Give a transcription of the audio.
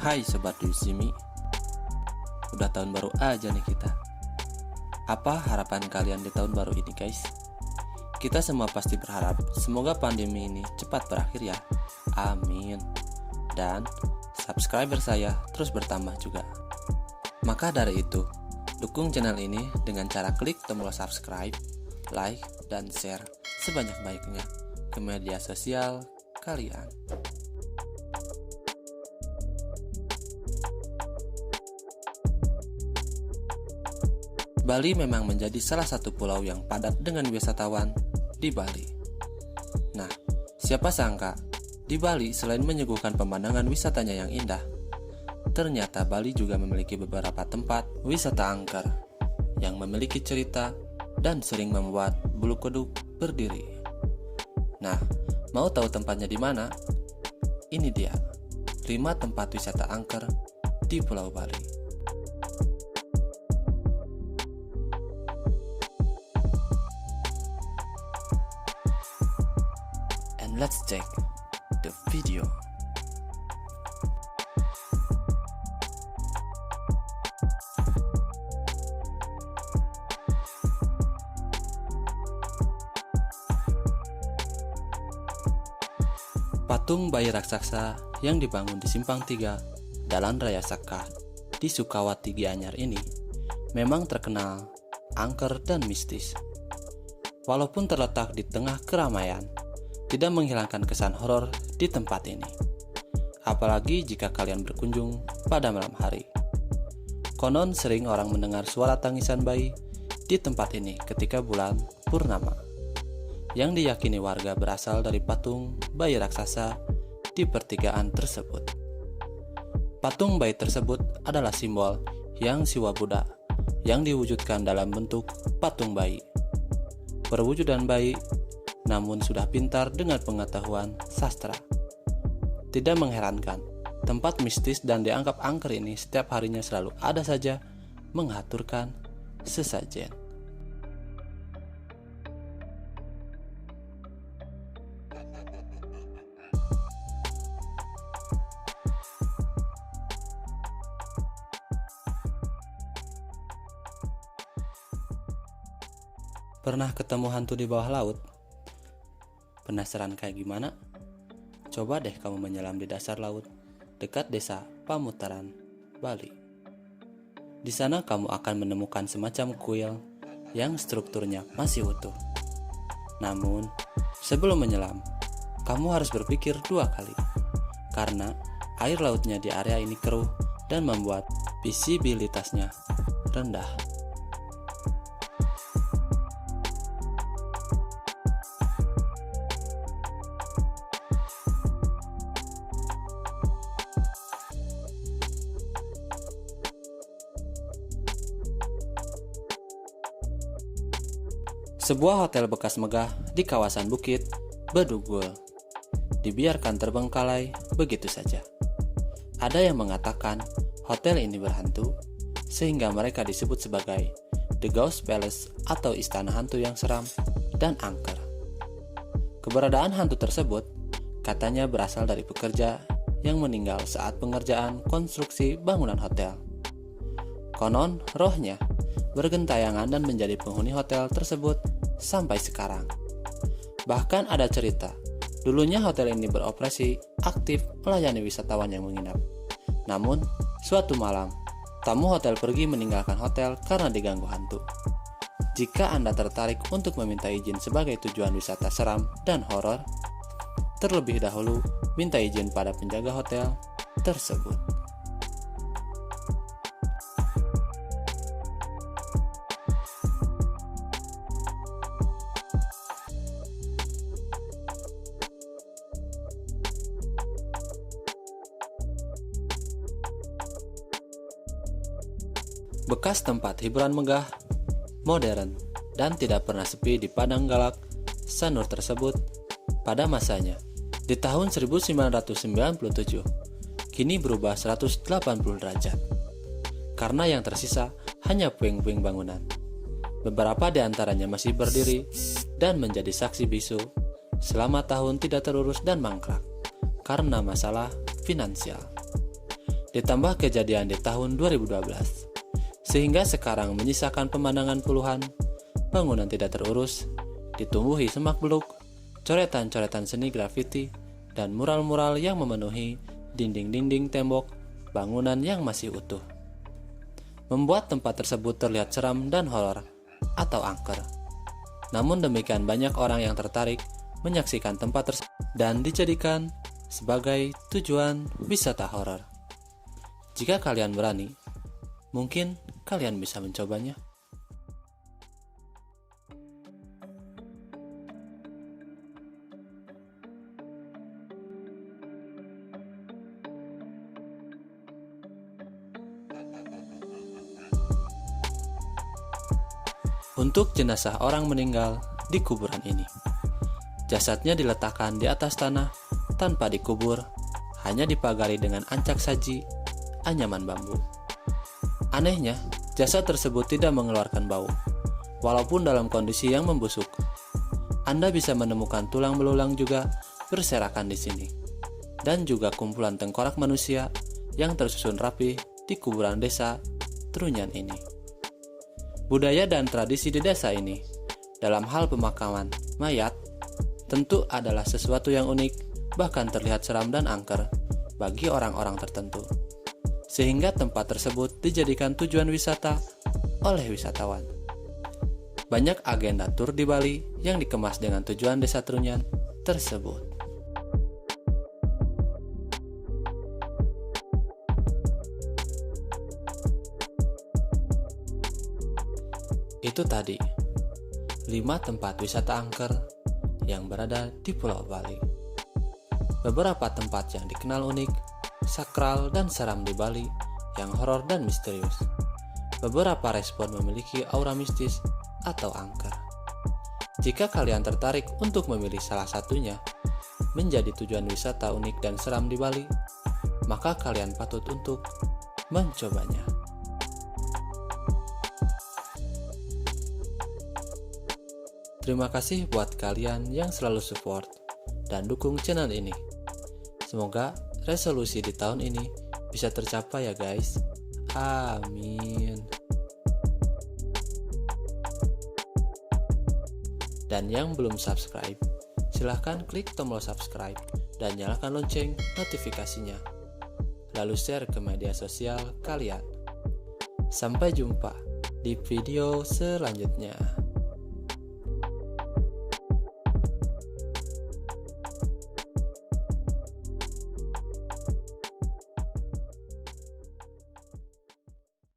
Hai Sobat Dusimi, udah tahun baru aja nih kita. Apa harapan kalian di tahun baru ini guys? Kita semua pasti berharap semoga pandemi ini cepat berakhir ya. Amin. Dan subscriber saya terus bertambah juga. Maka dari itu, dukung channel ini dengan cara klik tombol subscribe, like, dan share sebanyak-banyaknya ke media sosial kalian. Bali memang menjadi salah satu pulau yang padat dengan wisatawan di Bali. Nah, siapa sangka di Bali selain menyuguhkan pemandangan wisatanya yang indah, ternyata Bali juga memiliki beberapa tempat wisata angker yang memiliki cerita dan sering membuat bulu kuduk berdiri. Nah, mau tahu tempatnya di mana? Ini dia, 5 tempat wisata angker di Pulau Bali. Let's check the video. Patung bayi raksasa yang dibangun di Simpang 3 Jalan Raya Saka di Sukawati Gianyar ini memang terkenal angker dan mistis. Walaupun terletak di tengah keramaian, tidak menghilangkan kesan horor di tempat ini. Apalagi jika kalian berkunjung pada malam hari. Konon sering orang mendengar suara tangisan bayi di tempat ini ketika bulan purnama, yang diyakini warga berasal dari patung bayi raksasa di pertigaan tersebut. Patung bayi tersebut adalah simbol Hyang Siwa Buddha yang diwujudkan dalam bentuk patung bayi. Perwujudan bayi namun sudah pintar dengan pengetahuan sastra. Tidak mengherankan, tempat mistis dan dianggap angker ini setiap harinya selalu ada saja mengaturkan sesajen. Pernah ketemu hantu di bawah laut? Penasaran kayak gimana? Coba deh kamu menyelam di dasar laut dekat desa Pamutaran, Bali. Di sana kamu akan menemukan semacam kuil yang strukturnya masih utuh. Namun, sebelum menyelam, kamu harus berpikir 2 kali. Karena air lautnya di area ini keruh dan membuat visibilitasnya rendah. Sebuah hotel bekas megah di kawasan Bukit Bedugul dibiarkan terbengkalai begitu saja. Ada yang mengatakan hotel ini berhantu, sehingga mereka disebut sebagai The Ghost Palace atau istana hantu yang seram dan angker. Keberadaan hantu tersebut katanya berasal dari pekerja yang meninggal saat pengerjaan konstruksi bangunan hotel. Konon rohnya bergentayangan dan menjadi penghuni hotel tersebut sampai sekarang. Bahkan ada cerita, dulunya hotel ini beroperasi aktif melayani wisatawan yang menginap. Namun, suatu malam, tamu hotel pergi meninggalkan hotel karena diganggu hantu. Jika Anda tertarik untuk meminta izin sebagai tujuan wisata seram dan horor, terlebih dahulu minta izin pada penjaga hotel tersebut. Bekas tempat hiburan megah, modern, dan tidak pernah sepi di Padang Galak, Sanur tersebut pada masanya di tahun 1997 kini berubah 180 derajat karena yang tersisa hanya puing-puing bangunan. Beberapa di antaranya masih berdiri dan menjadi saksi bisu selama tahun tidak terurus dan mangkrak karena masalah finansial. ditambah kejadian di tahun 2012, sehingga sekarang menyisakan pemandangan puluhan bangunan tidak terurus, ditumbuhi semak beluk, coretan-coretan seni grafiti, dan mural-mural yang memenuhi dinding-dinding tembok bangunan yang masih utuh, membuat tempat tersebut terlihat seram dan horor atau angker. Namun demikian banyak orang yang tertarik menyaksikan tempat tersebut dan dijadikan sebagai tujuan wisata horor. Jika kalian berani, mungkin kalian bisa mencobanya. Untuk jenazah orang meninggal di kuburan ini, jasadnya diletakkan di atas tanah tanpa dikubur, hanya dipagari dengan ancak saji anyaman bambu. Anehnya, jasad tersebut tidak mengeluarkan bau, walaupun dalam kondisi yang membusuk. Anda bisa menemukan tulang belulang juga berserakan di sini, dan juga kumpulan tengkorak manusia yang tersusun rapi di kuburan desa Trunyan ini. Budaya dan tradisi di desa ini dalam hal pemakaman mayat tentu adalah sesuatu yang unik, bahkan terlihat seram dan angker bagi orang-orang tertentu, sehingga tempat tersebut dijadikan tujuan wisata oleh wisatawan. Banyak agenda tur di Bali yang dikemas dengan tujuan desa Trunyan tersebut. Itu tadi 5 tempat wisata angker yang berada di Pulau Bali. Beberapa tempat yang dikenal unik, sakral dan seram di Bali yang horor dan misterius. Beberapa respon memiliki aura mistis atau angker. Jika kalian tertarik untuk memilih salah satunya menjadi tujuan wisata unik dan seram di Bali, maka kalian patut untuk mencobanya. Terima kasih buat kalian yang selalu support dan dukung channel ini. Semoga resolusi di tahun ini bisa tercapai ya guys. Amin. Dan yang belum subscribe, silahkan klik tombol subscribe dan nyalakan lonceng notifikasinya. Lalu share ke media sosial kalian. Sampai jumpa di video selanjutnya.